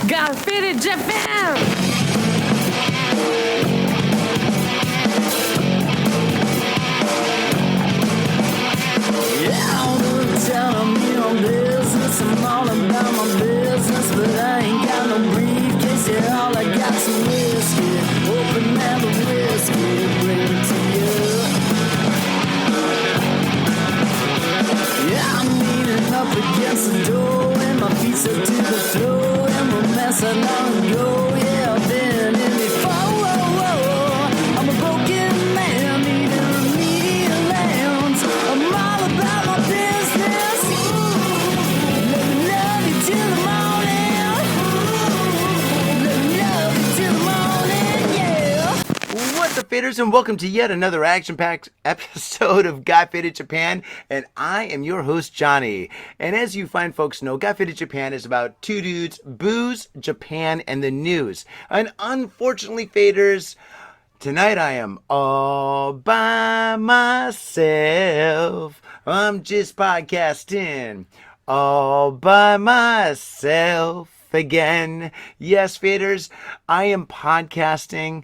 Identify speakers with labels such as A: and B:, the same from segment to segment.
A: Got fitted Japan! Yeah, all the time I'm on business. I'm all about my business, but I ain't got no briefcase. Yeah, all I got's some whiskey. Open now the whiskey, bring it to you. Yeah, I'm leaning up against the door, and my feet are to the floor, and we're messing on go. Yeah, I've been in before. I'm a broken man, needing remedial lands. I'm all about my business. Let me love you till the morning. Let me love you till the morning, yeah.
B: What's up, faders, and welcome to yet another action-packed episode of Got Faded Japan, and I am your host, Johnny. And as you fine folks know, Got Faded Japan is about two dudes, booze, Japan, and the news. And unfortunately, faders, tonight I am all by myself. I'm just podcasting all by myself again. Yes, faders, I am podcasting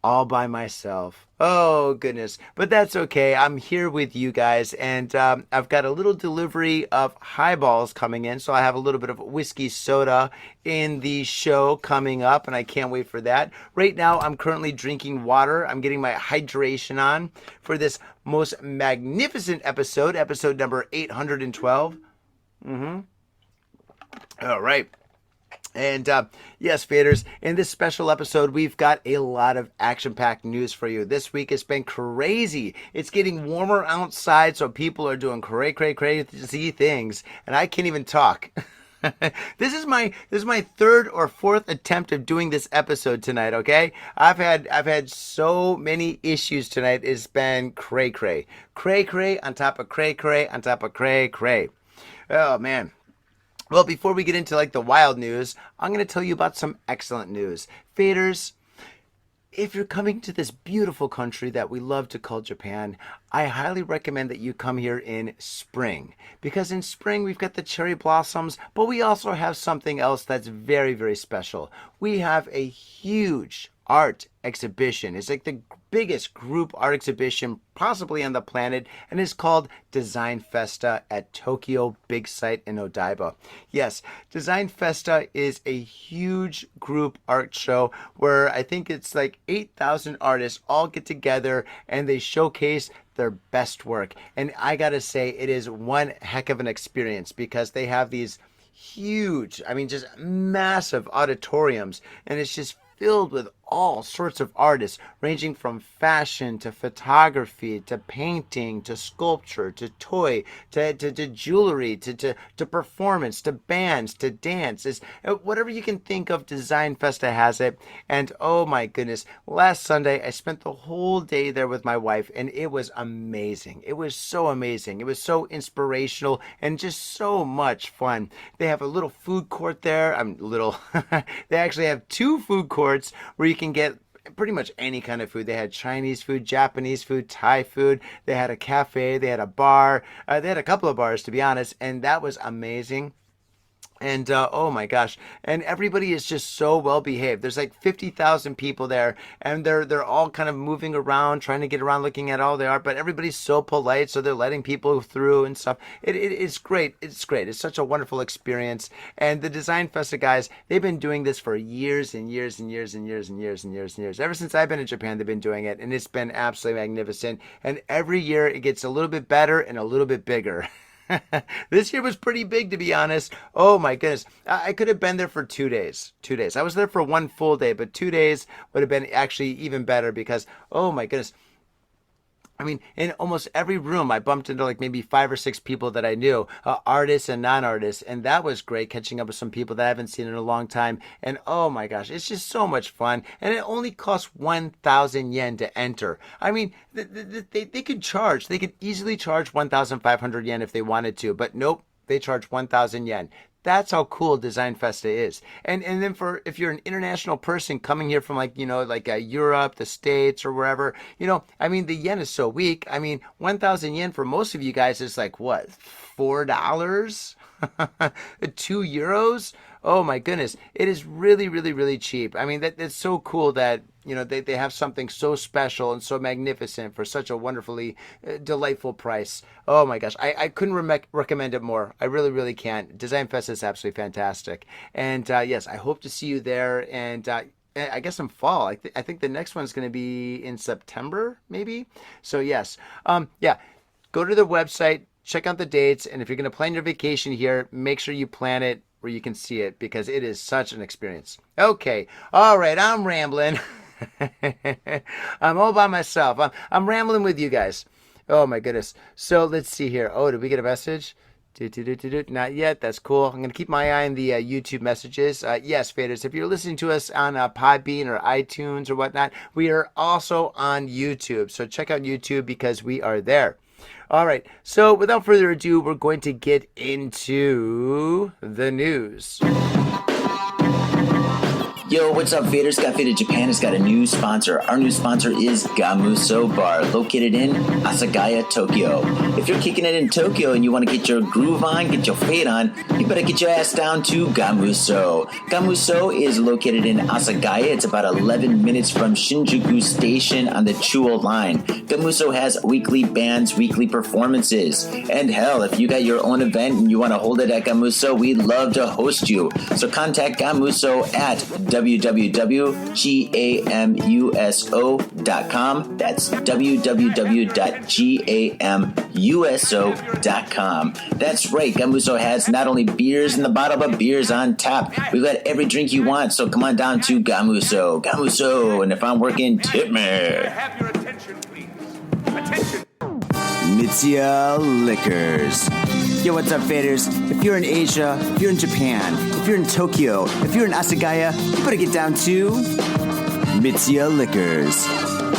B: all by myself. Oh, goodness. But that's okay. I'm here with you guys, and I've got a little delivery of highballs coming in, so I have a little bit of whiskey soda in the show coming up, and I can't wait for that. Right now, I'm currently drinking water. I'm getting my hydration on for this most magnificent episode number 812. All right. And yes, faders, in this special episode, we've got a lot of action-packed news for you. This week has been crazy. It's getting warmer outside, so people are doing crazy things, and I can't even talk. This is my third or fourth attempt of doing this episode tonight. Okay, I've had so many issues tonight. It's been cray on top of cray on top of cray. Oh man. Well, before we get into like the wild news, I'm going to tell you about some excellent news. Faders, if you're coming to this beautiful country that we love to call Japan, I highly recommend that you come here in spring. Because in spring, we've got the cherry blossoms, but we also have something else that's very, very special. We have a huge art exhibition. It's like the biggest group art exhibition possibly on the planet, and it's called Design Festa at Tokyo Big Sight in Odaiba. Yes, Design Festa is a huge group art show where I think it's like 8,000 artists all get together and they showcase their best work. And I gotta say, it is one heck of an experience because they have these huge, just massive auditoriums, and it's just filled with all sorts of artists, ranging from fashion to photography to painting to sculpture to toy to jewelry to performance to bands to dances. Whatever you can think of, Design Festa has it. And oh my goodness, last Sunday I spent the whole day there with my wife, and it was amazing. It was so amazing. It was so inspirational and just so much fun. They have a little food court there. They actually have two food courts where you can get pretty much any kind of food. They had Chinese food, Japanese food, Thai food. They had a cafe. They had a bar. They had a couple of bars, to be honest, and that was amazing. And oh my gosh, and everybody is just so well behaved. There's like 50,000 people there, and they're all kind of moving around, trying to get around, looking at all they are. But everybody's so polite, so they're letting people through and stuff. It's great. It's great. It's such a wonderful experience. And the Design Festa guys, they've been doing this for years and years and years and years and years and years and years. Ever since I've been in Japan, they've been doing it, and it's been absolutely magnificent. And every year it gets a little bit better and a little bit bigger. This year was pretty big, to be honest. Oh my goodness. I could have been there for 2 days. 2 days. I was there for one full day, but 2 days would have been actually even better because, oh my goodness. In almost every room, I bumped into like maybe 5 or 6 people that I knew, artists and non-artists, and that was great, catching up with some people that I haven't seen in a long time. And oh my gosh, it's just so much fun, and it only costs 1,000 yen to enter. They could easily charge 1,500 yen if they wanted to, but nope, they charge 1,000 yen. That's how cool Design Festa is. And then if you're an international person coming here from Europe, the States, or wherever, the yen is so weak. 1,000 yen for most of you guys is like what, $4? €2? Oh my goodness. It is really, really, really cheap. I mean, that's so cool that, they have something so special and so magnificent for such a wonderfully delightful price. Oh my gosh. I couldn't recommend it more. I really, really can't. Design Fest is absolutely fantastic. And yes, I hope to see you there. And I guess in fall. I think the next one's going to be in September, maybe. So yes, yeah, go to the website, check out the dates, and if you're going to plan your vacation here, make sure you plan it where you can see it because it is such an experience. Okay, all right, I'm rambling. I'm all by myself. I'm rambling with you guys. Oh my goodness. So let's see here. Oh, did we get a message? Not yet. That's cool. I'm going to keep my eye on the YouTube messages. Yes, faders, if you're listening to us on Podbean or iTunes or whatnot, we are also on YouTube. So check out YouTube because we are there. All right. So without further ado, we're going to get into the news.
C: Yo, what's up, faders? Got Faded Japan has got a new sponsor. Our new sponsor is Gamuso Bar, located in Asagaya, Tokyo. If you're kicking it in Tokyo and you want to get your groove on, get your fade on, you better get your ass down to Gamuso. Gamuso is located in Asagaya. It's about 11 minutes from Shinjuku Station on the Chuo line. Gamuso has weekly bands, weekly performances. And hell, if you got your own event and you want to hold it at Gamuso, we'd love to host you. So contact Gamuso at www.gamuso.com. That's www.gamuso.com. That's right, Gamuso has not only beers in the bottle, but beers on tap. We've got every drink you want, so come on down to Gamuso. Gamuso, and if I'm working, tip me.
D: Have your attention, please. Attention.
E: Mitsuya Liquors. Yo, what's up, faders? If you're in Asia, if you're in Japan, if you're in Tokyo, if you're in Asagaya, you better get down to Mitsuya Liquors.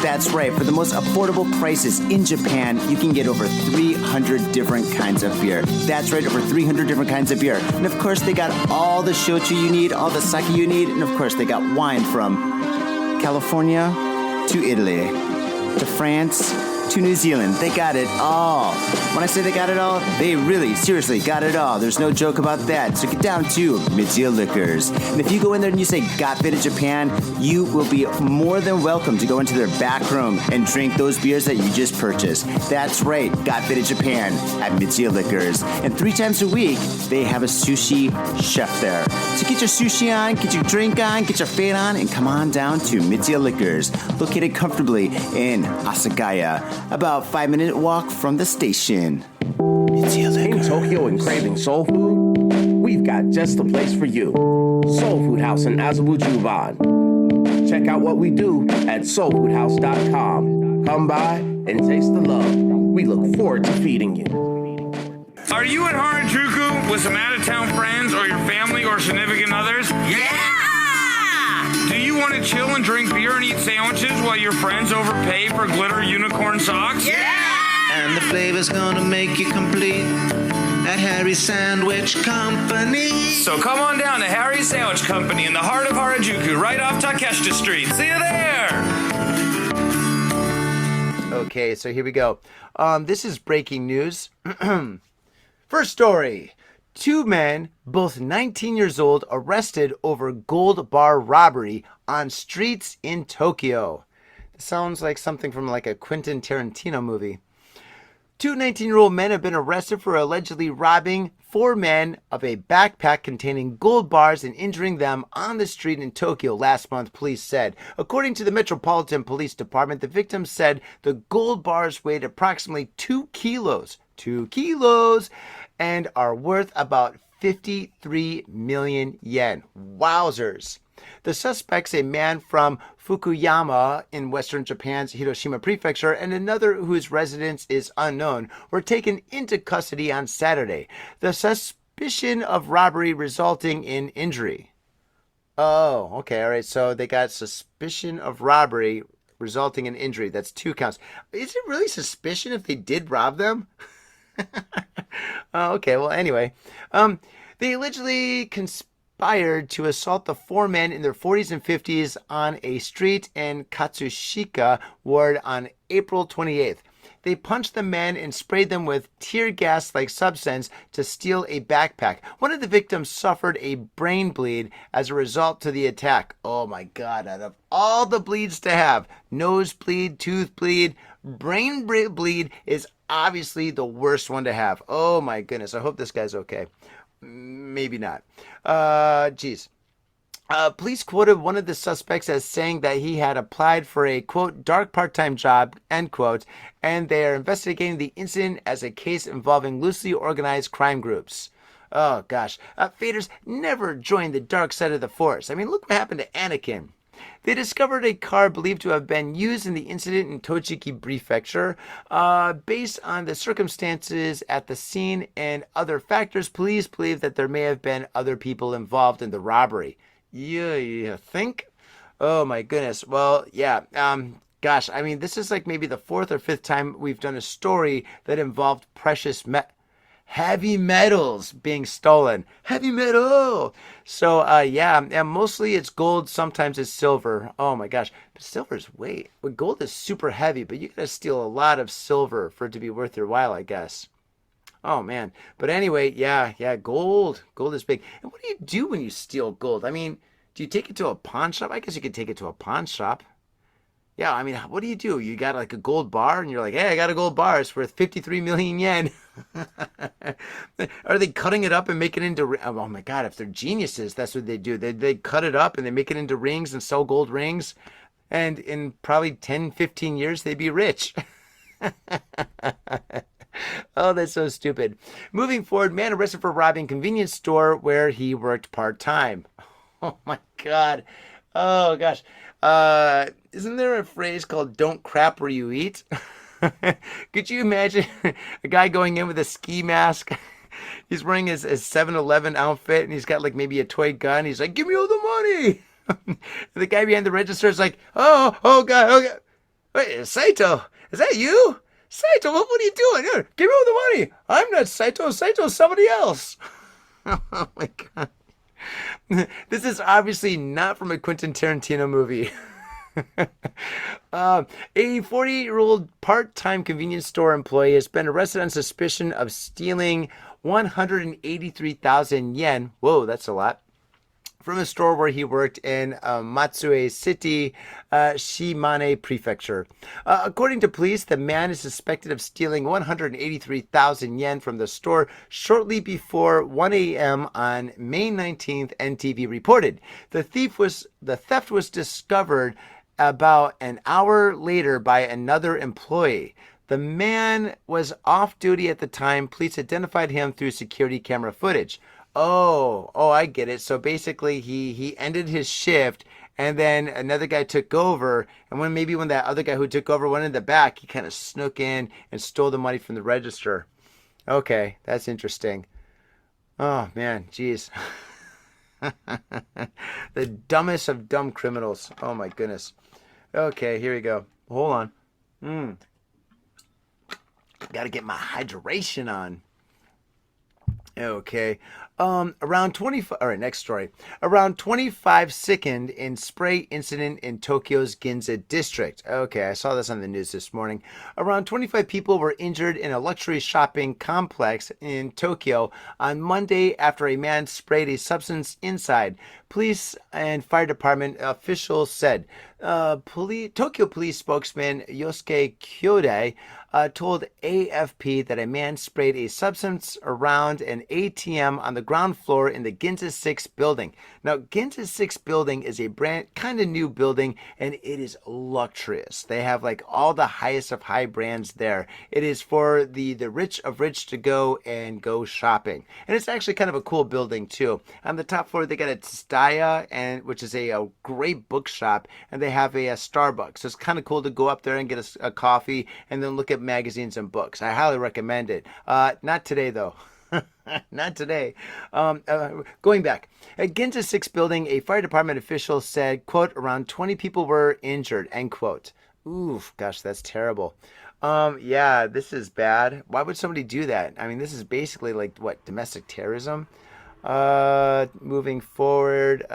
E: That's right, for the most affordable prices in Japan, you can get over 300 different kinds of beer. That's right, over 300 different kinds of beer. And of course, they got all the shochu you need, all the sake you need, and of course, they got wine from California to Italy to France to New Zealand. They got it all. When I say they got it all, they really, seriously got it all. There's no joke about that. So get down to Mitsuya Liquors. And if you go in there and you say, Got Faded Japan, you will be more than welcome to go into their back room and drink those beers that you just purchased. That's right, Got Faded Japan at Mitsuya Liquors. And 3 times a week, they have a sushi chef there. So get your sushi on, get your drink on, get your fade on, and come on down to Mitsuya Liquors, located comfortably in Asagaya, about 5-minute walk from the station.
F: In Tokyo and craving soul food? We've got just the place for you. Soul Food House in Azabu Juban. Check out what we do at soulfoodhouse.com. Come by and taste the love. We look forward to feeding you.
D: Are you in Harajuku with some out-of-town friends or your family or significant others? Yeah! Do you want to chill and drink beer and eat sandwiches while your friends overpay for glitter unicorn socks? Yeah!
G: And the flavor's gonna make you complete at Harry's Sandwich Company.
D: So come on down to Harry's Sandwich Company in the heart of Harajuku, right off Takeshita Street. See you there!
B: Okay, so here we go. This is breaking news. First story. 2 men, both 19 years old, arrested over gold bar robbery on streets in Tokyo. This sounds like something from like a Quentin Tarantino movie. 2 19-year-old men have been arrested for allegedly robbing 4 men of a backpack containing gold bars and injuring them on the street in Tokyo last month, police said. According to the Metropolitan Police Department, the victims said the gold bars weighed approximately 2 kilos, and are worth about 53 million yen. Wowzers. The suspects, a man from Fukuyama in western Japan's Hiroshima prefecture and another whose residence is unknown, were taken into custody on Saturday. The suspicion of robbery resulting in injury. Oh, okay, all right. So they got suspicion of robbery resulting in injury. That's 2 counts. Is it really suspicion if they did rob them? Oh, okay, well, anyway. They allegedly conspired to assault the 4 men in their 40s and 50s on a street in Katsushika Ward on April 28th. They punched the men and sprayed them with tear gas-like substance to steal a backpack. One of the victims suffered a brain bleed as a result to the attack. Oh my God, out of all the bleeds to have, nose bleed, tooth bleed, brain bleed is obviously the worst one to have. Oh my goodness, I hope this guy's okay. Maybe not. Geez. Police quoted one of the suspects as saying that he had applied for a, quote, dark part-time job, end quote, and they are investigating the incident as a case involving loosely organized crime groups. Oh, gosh. Faders, never join the dark side of the Force. I mean, look what happened to Anakin. They discovered a car believed to have been used in the incident in Tochigi Prefecture. Based on the circumstances at the scene and other factors, police believe that there may have been other people involved in the robbery. You think? Oh my goodness. Well, yeah. Gosh, I mean, this is like maybe the fourth or fifth time we've done a story that involved heavy metals being stolen. Heavy metal. So, yeah, and mostly it's gold. Sometimes it's silver. Oh my gosh. But silver's weight. Well, gold is super heavy, but you gotta steal a lot of silver for it to be worth your while, I guess. Oh man. But anyway, yeah, gold. Gold is big. And what do you do when you steal gold? I mean, do you take it to a pawn shop? I guess you could take it to a pawn shop. Yeah, I mean, what do? You got like a gold bar and you're like, hey, I got a gold bar. It's worth 53 million yen. Are they cutting it up and make it into, oh my God, if they're geniuses, that's what they do. They cut it up and they make it into rings and sell gold rings. And in probably 10, 15 years, they'd be rich. Oh, that's so stupid. Moving forward, man arrested for robbing convenience store where he worked part-time. Oh my God. Oh gosh. Isn't there a phrase called "don't crap where you eat"? Could you imagine a guy going in with a ski mask? He's wearing his 7-Eleven outfit and he's got like maybe a toy gun. He's like, give me all the money. The guy behind the register is like, oh God, oh God. Wait, Saito, is that you? Saito, what are you doing? Here, give me all the money. I'm not Saito. Saito's somebody else. Oh my God. This is obviously not from a Quentin Tarantino movie. A 48-year-old part-time convenience store employee has been arrested on suspicion of stealing 183,000 yen. Whoa, that's a lot. From a store where he worked in Matsue City, Shimane Prefecture. According to police, the man is suspected of stealing 183,000 yen from the store shortly before 1 a.m. on May 19th, NTV reported. The theft was discovered about an hour later by another employee. The man was off duty at the time. Police identified him through security camera footage. Oh, I get it. So basically he ended his shift and then another guy took over. And when that other guy who took over went in the back, he kind of snuck in and stole the money from the register. Okay, that's interesting. Oh man, geez. The dumbest of dumb criminals. Oh my goodness. Okay, here we go. Hold on. Got to get my hydration on. Okay. Around 25. All right, next story. Around 25 sickened in spray incident in Tokyo's Ginza district. Okay, I saw this on the news this morning. Around 25 people were injured in a luxury shopping complex in Tokyo on Monday after a man sprayed a substance inside. Police and fire department officials said. Tokyo police spokesman Yosuke Kyodai told AFP that a man sprayed a substance around an ATM on the ground floor in the Ginza 6 building. Now, Ginza 6 building is a brand kind of new building, and it is luxurious. They have like all the highest of high brands there. It is for the rich of rich to go and go shopping. And it's actually kind of a cool building too. On the top floor, they got a Tsutaya, which is a great bookshop, and they have a Starbucks. So it's kind of cool to go up there and get a coffee and then look at magazines and books. I highly recommend it. Not today though. Not today. Going back. At Ginza 6 building, a fire department official said, quote, around 20 people were injured, end quote. Oof, gosh, that's terrible. Yeah, this is bad. Why would somebody do that? I mean, this is basically like, what, domestic terrorism? Moving forward,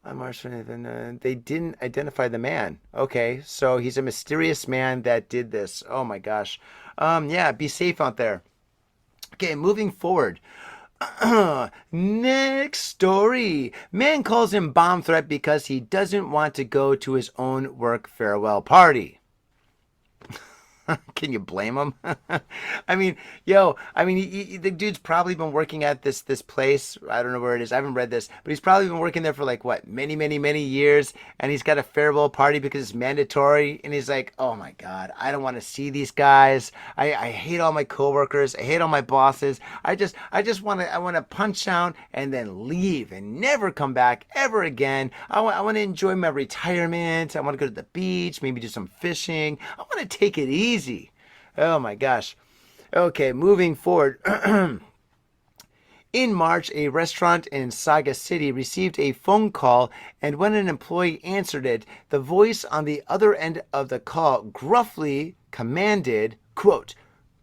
B: On March 20th, they didn't identify the man. Okay, so he's a mysterious man that did this. Oh my gosh. Yeah, be safe out there. Okay, moving forward. Next story. Man calls him bomb threat because he doesn't want to go to his own work farewell party. Can you blame him? I mean, the dude's probably been working at this place. I don't know where it is. I haven't read this, but he's probably been working there for like what, many years. And he's got a farewell party because it's mandatory. And he's like, oh my God, I don't want to see these guys. I hate all my coworkers. I hate all my bosses. I want to punch out and then leave and never come back ever again. I want to enjoy my retirement. I want to go to the beach, maybe do some fishing. I want to take it easy. Oh my gosh. Okay, moving forward. In March, a restaurant in Saga City received a phone call, and when an employee answered it, the voice on the other end of the call gruffly commanded, quote,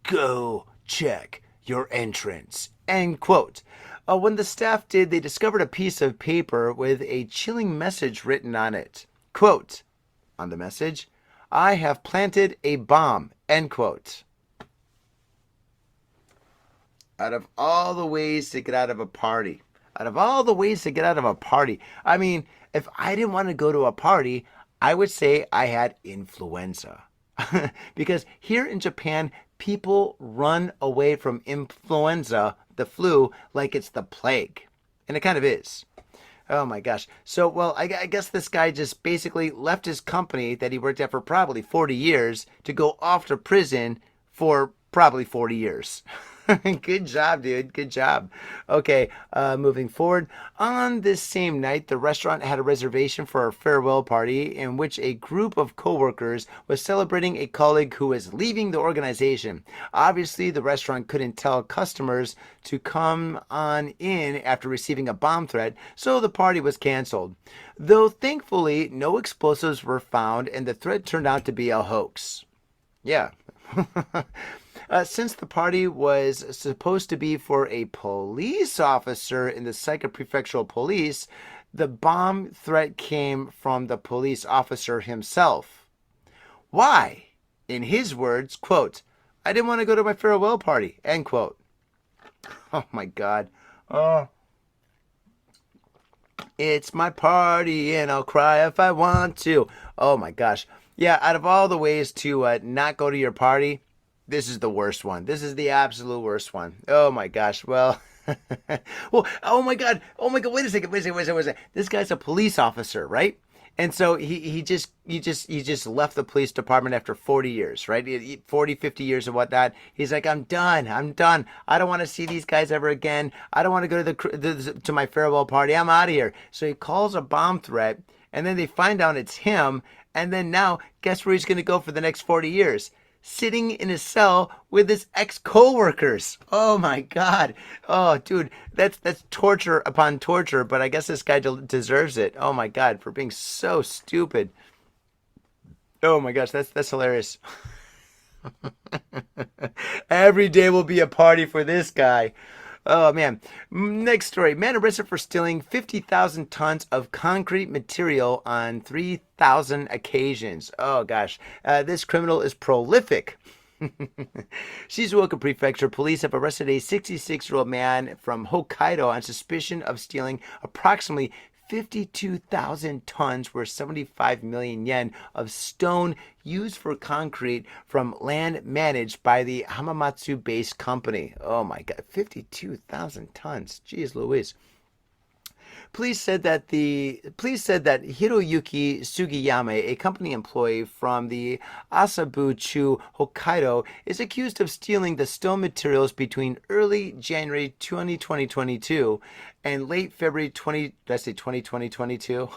B: "Go check your entrance," end quote. When the staff did, they discovered a piece of paper with a chilling message written on it. Quote, on the message, "I have planted a bomb," end quote. Out of all the ways to get out of a party, I mean, if I didn't want to go to a party, I would say I had influenza. Because here in Japan, people run away from influenza, the flu, like it's the plague. And it kind of is. Oh my gosh. So, well, I guess this guy just basically left his company that he worked at for probably 40 years to go off to prison for probably 40 years. Good job, dude. Good job. Okay, moving forward. On this same night, the restaurant had a reservation for a farewell party in which a group of coworkers was celebrating a colleague who was leaving the organization. Obviously, the restaurant couldn't tell customers to come on in after receiving a bomb threat, so the party was canceled. Though thankfully, no explosives were found and the threat turned out to be a hoax. Yeah. Since the party was supposed to be for a police officer in the Saika Prefectural Police, the bomb threat came from the police officer himself. Why? In his words, quote, "I didn't want to go to my farewell party," end quote. Oh my God. Oh. It's my party and I'll cry if I want to. Oh my gosh. Yeah, out of all the ways to not go to your party, this is the worst one. This is the absolute worst one. Oh my gosh. Well, oh my God. Wait a second. This guy's a police officer, right? And so he just left the police department after 40 years, right? 40, 50 years of whatnot. He's like, I'm done. I don't want to see these guys ever again. I don't want to go to my farewell party. I'm out of here. So he calls a bomb threat, and then they find out it's him. And then now, guess where he's going to go for the next 40 years? Sitting in a cell with his ex-coworkers. Oh my God. Oh, dude, that's torture upon torture, but I guess this guy deserves it. Oh my God, for being so stupid. Oh my gosh, that's hilarious. Every day will be a party for this guy. Oh, man. Next story. Man arrested for stealing 50,000 tons of concrete material on 3,000 occasions. Oh, gosh. This criminal is prolific. Shizuoka Prefecture police have arrested a 66-year-old man from Hokkaido on suspicion of stealing approximately 52,000 tons worth 75 million yen of stone used for concrete from land managed by the Hamamatsu-based company. Oh my God, 52,000 tons. Jeez Louise. Police said that Hiroyuki Sugiyama, a company employee from the Asabu-chu, Hokkaido, is accused of stealing the stone materials between early January 2022 and late February 2022?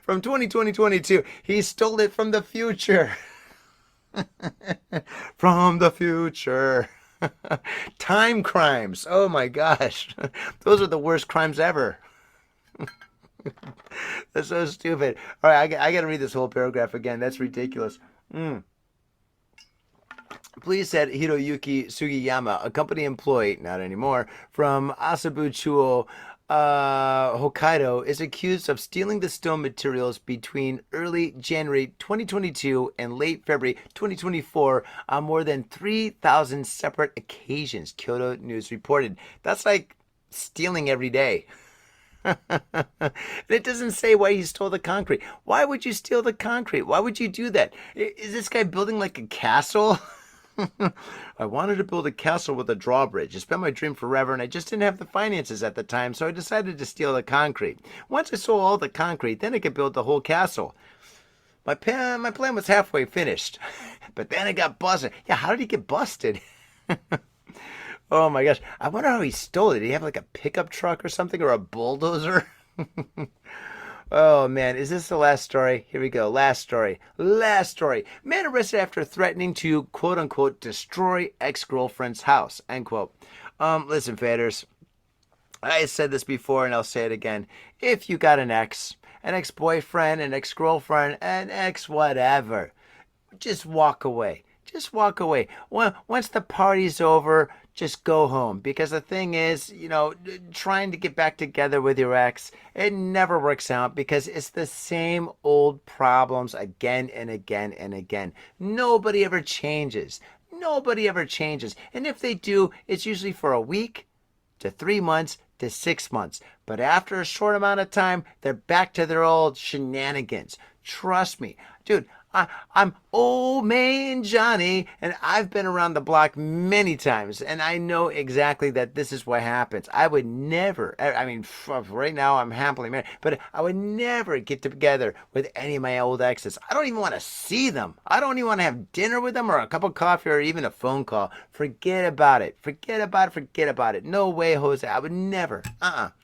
B: From 2022. He stole it from the future. From the future. Time crimes. Oh my gosh. Those are the worst crimes ever. That's so stupid. All right, I got to read this whole paragraph again. That's ridiculous. Police said Hiroyuki Sugiyama, a company employee, not anymore, from Asabu Chuo, Hokkaido is accused of stealing the stone materials between early January 2022 and late February 2024 on more than 3,000 separate occasions, Kyoto News reported. That's like stealing every day. It doesn't say why he stole the concrete. Why would you steal the concrete? Why would you do that? Is this guy building like a castle? I wanted to build a castle with a drawbridge. It's been my dream forever, and I just didn't have the finances at the time, so I decided to steal the concrete. Once I sold all the concrete, then I could build the whole castle. My plan was halfway finished, but then I got busted. Yeah, how did he get busted? Oh my gosh, I wonder how he stole it. Did he have like a pickup truck or something, or a bulldozer? Oh man, is this the last story? Here we go. Last story. Man arrested after threatening to quote unquote destroy ex-girlfriend's house. End quote. Listen, faders. I said this before and I'll say it again. If you got an ex-boyfriend, an ex-girlfriend, an ex whatever, just walk away. Just walk away. Once the party's over, just go home. Because the thing is, trying to get back together with your ex, it never works out because it's the same old problems again and again and again. Nobody ever changes. And if they do, it's usually for a week to 3 months to 6 months. But after a short amount of time, they're back to their old shenanigans. Trust me. Dude, I'm old man Johnny, and I've been around the block many times, and I know exactly that this is what happens. I would never, right now I'm happily married, but I would never get together with any of my old exes. I don't even want to see them. I don't even want to have dinner with them or a cup of coffee or even a phone call. Forget about it. No way, Jose. I would never.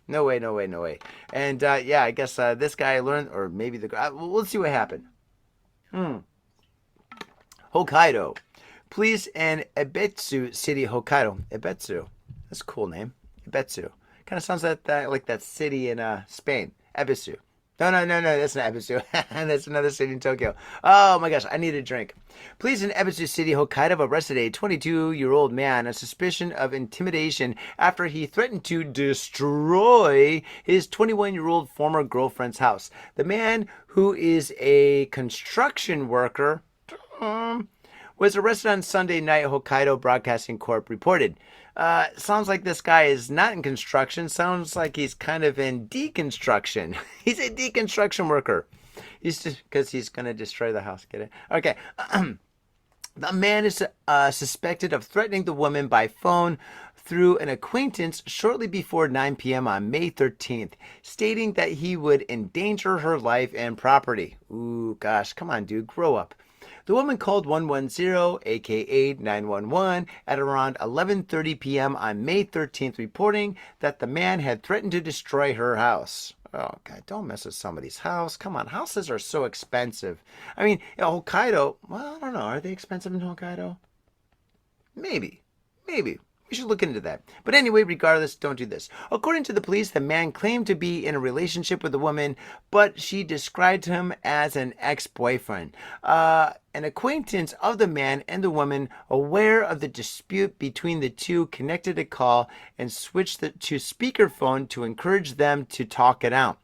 B: No way. And I guess this guy learned, or maybe the guy, we'll see what happened. Hokkaido. Police in Ebetsu City, Hokkaido. Ebetsu. That's a cool name. Ebetsu. Kind of sounds like that city in Spain. Ebisu. No, that's not Ebisu. That's another city in Tokyo. Oh my gosh, I need a drink. Police in Ebisu City, Hokkaido arrested a 22-year-old man on suspicion of intimidation after he threatened to destroy his 21-year-old former girlfriend's house. The man, who is a construction worker, was arrested on Sunday night, Hokkaido Broadcasting Corp reported. Sounds like this guy is not in construction. Sounds like he's kind of in deconstruction. He's a deconstruction worker. Because he's going to destroy the house. Get it? Okay. The man is suspected of threatening the woman by phone through an acquaintance shortly before 9 p.m. on May 13th, stating that he would endanger her life and property. Ooh, gosh. Come on, dude. Grow up. The woman called 110, aka 911, at around 11:30 p.m. on May 13th, reporting that the man had threatened to destroy her house. Oh, God, don't mess with somebody's house. Come on, houses are so expensive. I mean, Hokkaido, well, I don't know. Are they expensive in Hokkaido? Maybe. We should look into that. But anyway, regardless, don't do this. According to the police, the man claimed to be in a relationship with the woman, but she described him as an ex-boyfriend. An acquaintance of the man and the woman, aware of the dispute between the two, connected a call and switched to speakerphone to encourage them to talk it out.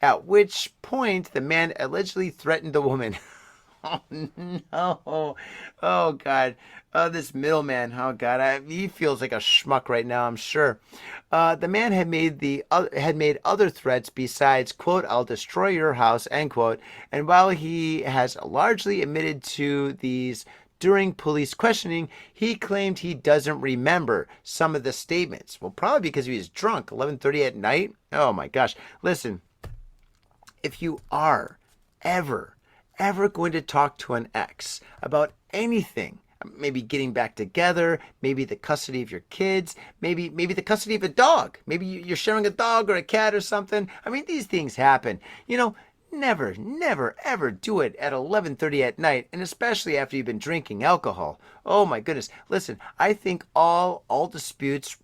B: At which point, the man allegedly threatened the woman. Oh, no. Oh, God. Oh, this middleman. Oh, God. He feels like a schmuck right now, I'm sure. The man had made other threats besides, quote, "I'll destroy your house," end quote. And while he has largely admitted to these during police questioning, he claimed he doesn't remember some of the statements. Well, probably because he was drunk. 11:30 at night? Oh, my gosh. Listen, if you are ever going to talk to an ex about anything, maybe getting back together, maybe the custody of your kids, maybe the custody of a dog, maybe you're sharing a dog or a cat or something. I mean, these things happen. Never, ever do it at 11:30 at night, and especially after you've been drinking alcohol. Oh my goodness. Listen, I think all disputes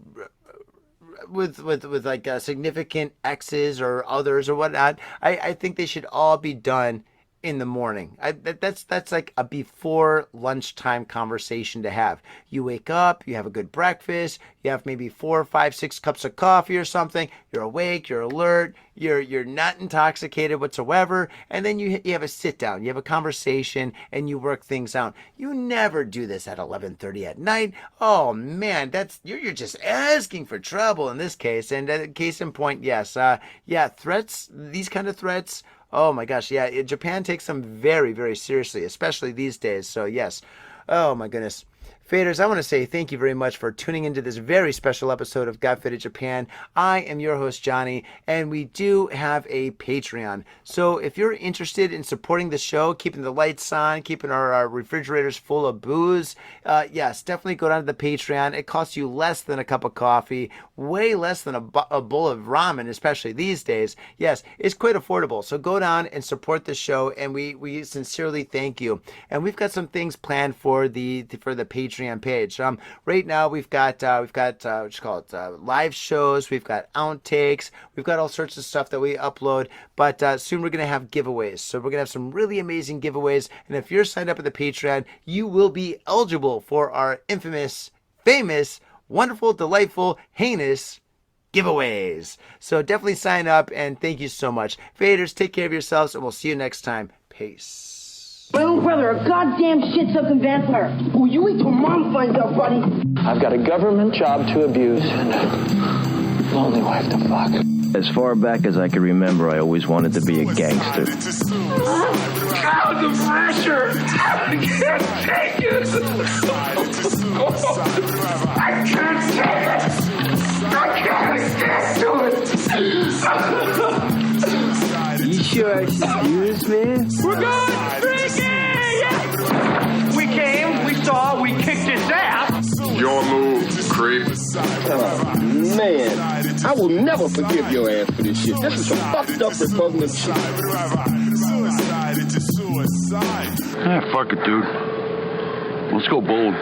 B: with like significant exes or others or whatnot, I think they should all be done in the morning. That's like a before lunchtime conversation to have. You wake up, you have a good breakfast, you have maybe 4, 5, 6 cups of coffee or something. You're awake, you're alert, you're not intoxicated whatsoever, and then you have a sit down, you have a conversation, and you work things out. You never do this at 11:30 at night. Oh man, you're just asking for trouble in this case. And case in point, yes, threats, these kind of threats. Oh my gosh, yeah, Japan takes them very, very seriously, especially these days. So yes, oh my goodness. Faders, I want to say thank you very much for tuning into this very special episode of Got Faded Japan. I am your host, Johnny, and we do have a Patreon. So if you're interested in supporting the show, keeping the lights on, keeping our refrigerators full of booze, yes, definitely go down to the Patreon. It costs you less than a cup of coffee, way less than a bowl of ramen, especially these days. Yes, it's quite affordable. So go down and support the show, and we sincerely thank you. And we've got some things planned for the Patreon page. Right now we've got what you call it, live shows. We've got outtakes. We've got all sorts of stuff that we upload. But soon we're gonna have giveaways. So we're gonna have some really amazing giveaways. And if you're signed up at the Patreon, you will be eligible for our infamous, famous, wonderful, delightful, heinous giveaways. So definitely sign up, and thank you so much. Faders, take care of yourselves, and we'll see you next time. Peace.
H: My little brother, a goddamn shit-sucking vampire. Oh, you wait till Mom finds out, buddy.
I: I've got a government job to abuse and a lonely wife to fuck.
J: As far back as I can remember, I always wanted to be a gangster.
D: God, the pressure! I can't take it! I can't take it! I can't stand to it!
I: You sure excuse me?
D: We're going freaking! We came, we saw, we kicked his ass!
K: Your move, creep.
I: Oh, man. I will never forgive your ass for this shit. This is some fucked up repugnant shit.
K: Fuck it, dude. Let's go bold.